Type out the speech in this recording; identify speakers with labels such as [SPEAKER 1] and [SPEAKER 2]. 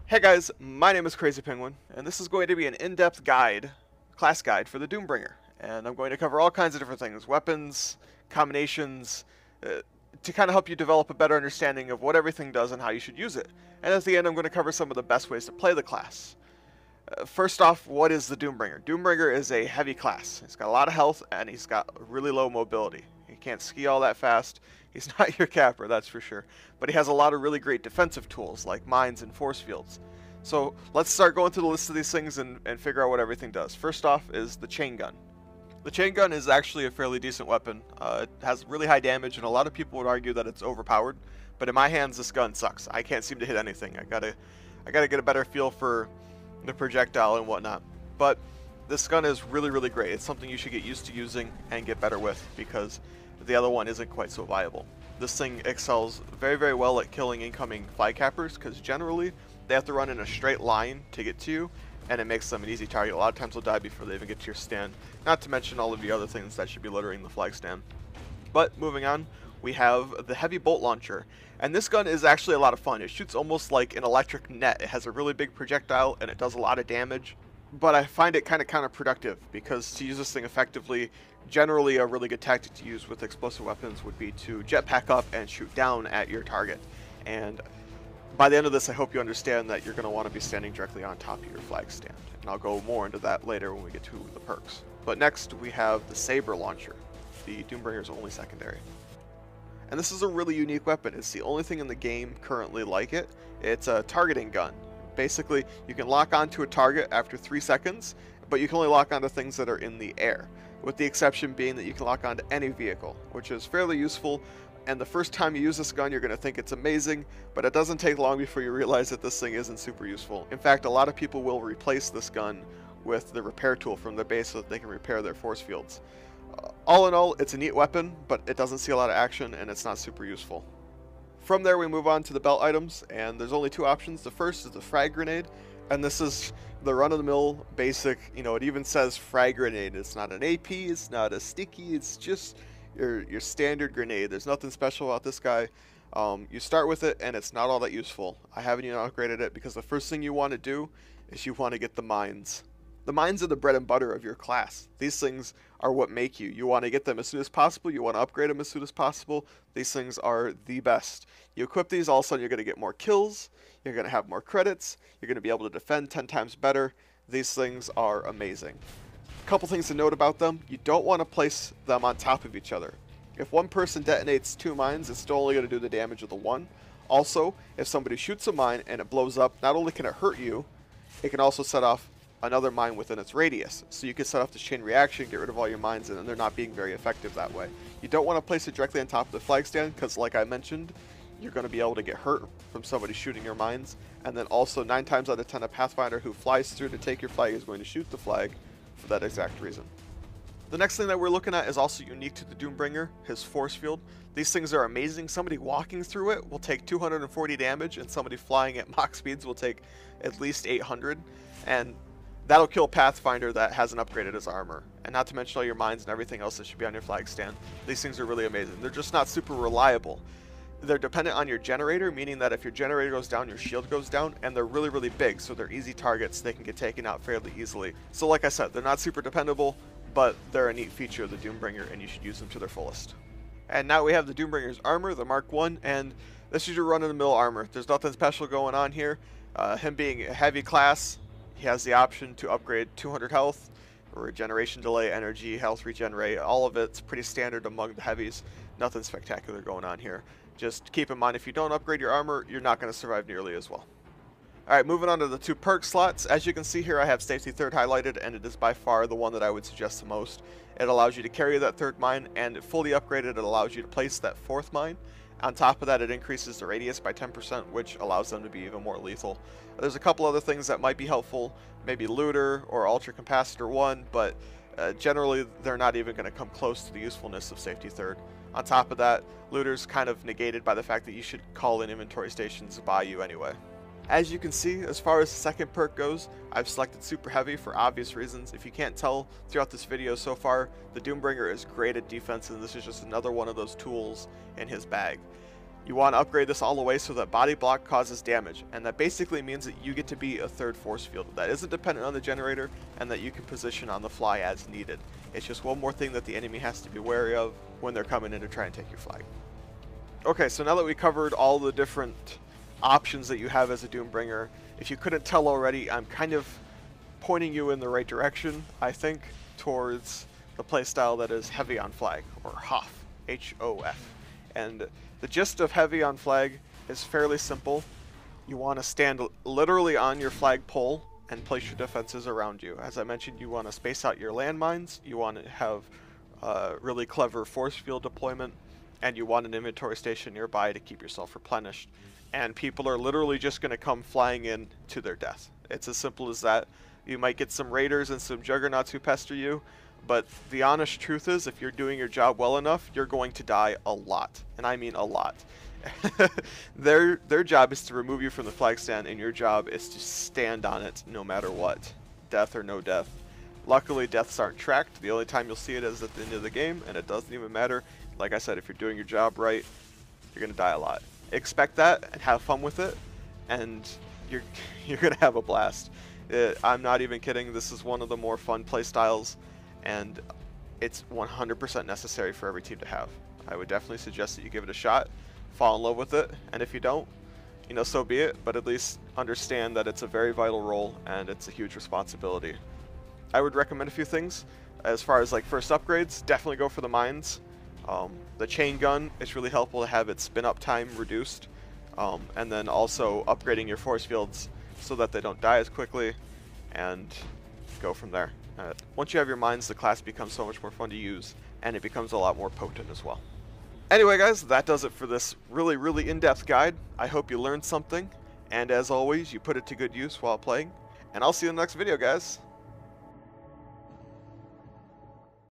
[SPEAKER 1] Hey guys, my name is Crazy Penguin, and this is going to be an in-depth guide, class guide for the Doombringer. And I'm going to cover all kinds of different things, weapons, combinations, to kind of help you develop a better understanding of what everything does and how you should use it. And at the end, I'm going to cover some of the best ways to play the class. First off, what is the Doombringer? Doombringer is a heavy class. He's got a lot of health, and he's got really low mobility. He can't ski all that fast. He's not your capper, that's for sure. But he has a lot of really great defensive tools, like mines and force fields. So let's start going through the list of these things and figure out what everything does. First off is the chain gun. The chain gun is actually a fairly decent weapon. It has really high damage, and a lot of people would argue that it's overpowered. But in my hands, this gun sucks. I can't seem to hit anything. I gotta get a better feel for the projectile and whatnot. But this gun is really great. It's something you should get used to using and get better with, because the other one isn't quite so viable. This thing excels very well at killing incoming flag cappers, because generally they have to run in a straight line to get to you, and it makes them an easy target. A lot of times they'll die before they even get to your stand, not to mention all of the other things that should be littering the flag stand. But moving on, we have the heavy bolt launcher, and this gun is actually a lot of fun. It shoots almost like an electric net. It has a really big projectile and it does a lot of damage, but I find it kind of counterproductive, because to use this thing effectively, generally a really good tactic to use with explosive weapons would be to jetpack up and shoot down at your target. And by the end of this, I hope you understand that you're going to want to be standing directly on top of your flag stand, and I'll go more into that later when we get to the perks. But next we have the Sabre Launcher, the Doombringer's only secondary. And this is a really unique weapon. It's the only thing in the game currently like it. It's a targeting gun. Basically, you can lock onto a target after 3 seconds, but you can only lock onto things that are in the air, with the exception being that you can lock onto any vehicle, which is fairly useful. And the first time you use this gun, you're going to think it's amazing, but it doesn't take long before you realize that this thing isn't super useful. In fact, a lot of people will replace this gun with the repair tool from their base so that they can repair their force fields. All in all, it's a neat weapon, but it doesn't see a lot of action, and it's not super useful. From there, we move on to the belt items, and there's only two options. The first is the Frag Grenade, and this is the run-of-the-mill basic, it even says Frag Grenade. It's not an AP, it's not a sticky, it's just your standard grenade. There's nothing special about this guy. You start with it, and it's not all that useful. I haven't even upgraded it, because the first thing you want to do is you want to get the mines. The mines are the bread and butter of your class. These things are what make you. You want to get them as soon as possible. You want to upgrade them as soon as possible. These things are the best. You equip these, all of a sudden you're going to get more kills. You're going to have more credits. You're going to be able to defend 10 times better. These things are amazing. A couple things to note about them. You don't want to place them on top of each other. If one person detonates 2 mines, it's still only going to do the damage of the one. Also, if somebody shoots a mine and it blows up, not only can it hurt you, it can also set off another mine within its radius. So you can set off this chain reaction, get rid of all your mines, and they're not being very effective that way. You don't want to place it directly on top of the flag stand, because like I mentioned, you're going to be able to get hurt from somebody shooting your mines. And then also 9 times out of 10, a Pathfinder who flies through to take your flag is going to shoot the flag for that exact reason. The next thing that we're looking at is also unique to the Doombringer, his force field. These things are amazing. Somebody walking through it will take 240 damage, and somebody flying at Mach speeds will take at least 800. And that'll kill a Pathfinder that hasn't upgraded his armor. And not to mention all your mines and everything else that should be on your flag stand. These things are really amazing. They're just not super reliable. They're dependent on your generator, meaning that if your generator goes down, your shield goes down, and they're really big, so they're easy targets. They can get taken out fairly easily. So like I said, they're not super dependable, but they're a neat feature of the Doombringer, and you should use them to their fullest. And now we have the Doombringer's armor, the Mark 1, and this is your run-of-the-mill armor. There's nothing special going on here. Him being a heavy class, he has the option to upgrade 200 health, regeneration delay, energy, health regenerate. All of it's pretty standard among the heavies. Nothing spectacular going on here. Just keep in mind, if you don't upgrade your armor, you're not going to survive nearly as well. Alright, moving on to the 2 perk slots. As you can see here, I have Safety 3rd highlighted, and it is by far the one that I would suggest the most. It allows you to carry that 3rd mine, and fully upgraded, it allows you to place that 4th mine. On top of that, it increases the radius by 10%, which allows them to be even more lethal. There's a couple other things that might be helpful, maybe Looter or Ultra Capacitor 1, but generally they're not even going to come close to the usefulness of Safety 3rd. On top of that, Looter's kind of negated by the fact that you should call in inventory stations by you anyway. As you can see, as far as the second perk goes, I've selected Super Heavy for obvious reasons. If you can't tell throughout this video so far, the Doombringer is great at defense, and this is just another one of those tools in his bag. You want to upgrade this all the way so that body block causes damage, and that basically means that you get to be a third force field that isn't dependent on the generator and that you can position on the fly as needed. It's just one more thing that the enemy has to be wary of when they're coming in to try and take your flag. Okay, so now that we covered all the different options that you have as a Doombringer, if you couldn't tell already, I'm kind of pointing you in the right direction, I think, towards the playstyle that is heavy on flag, or HOF, H-O-F. And the gist of heavy on flag is fairly simple. You want to stand literally on your flag pole and place your defenses around you. As I mentioned, you want to space out your landmines, you want to have really clever force field deployment, and you want an inventory station nearby to keep yourself replenished. And people are literally just going to come flying in to their death. It's as simple as that. You might get some raiders and some juggernauts who pester you, but the honest truth is, if you're doing your job well enough, you're going to die a lot. And I mean a lot. Their job is to remove you from the flag stand, and your job is to stand on it no matter what. Death or no death. Luckily, deaths aren't tracked. The only time you'll see it is at the end of the game, and it doesn't even matter. Like I said, if you're doing your job right, you're going to die a lot. Expect that and have fun with it, and you're going to have a blast. I'm not even kidding. This is one of the more fun play styles, and it's 100% necessary for every team to have. I would definitely suggest that you give it a shot, fall in love with it, and if you don't, you know, so be it, but at least understand that it's a very vital role and it's a huge responsibility. I would recommend a few things. As far as like first upgrades, definitely go for the mines. The chain gun, it's really helpful to have its spin up time reduced, and then also upgrading your force fields so that they don't die as quickly, and go from there. Once you have your mines, the class becomes so much more fun to use, and it becomes a lot more potent as well. Anyway guys, that does it for this really in-depth guide. I hope you learned something, and as always, you put it to good use while playing, and I'll see you in the next video guys.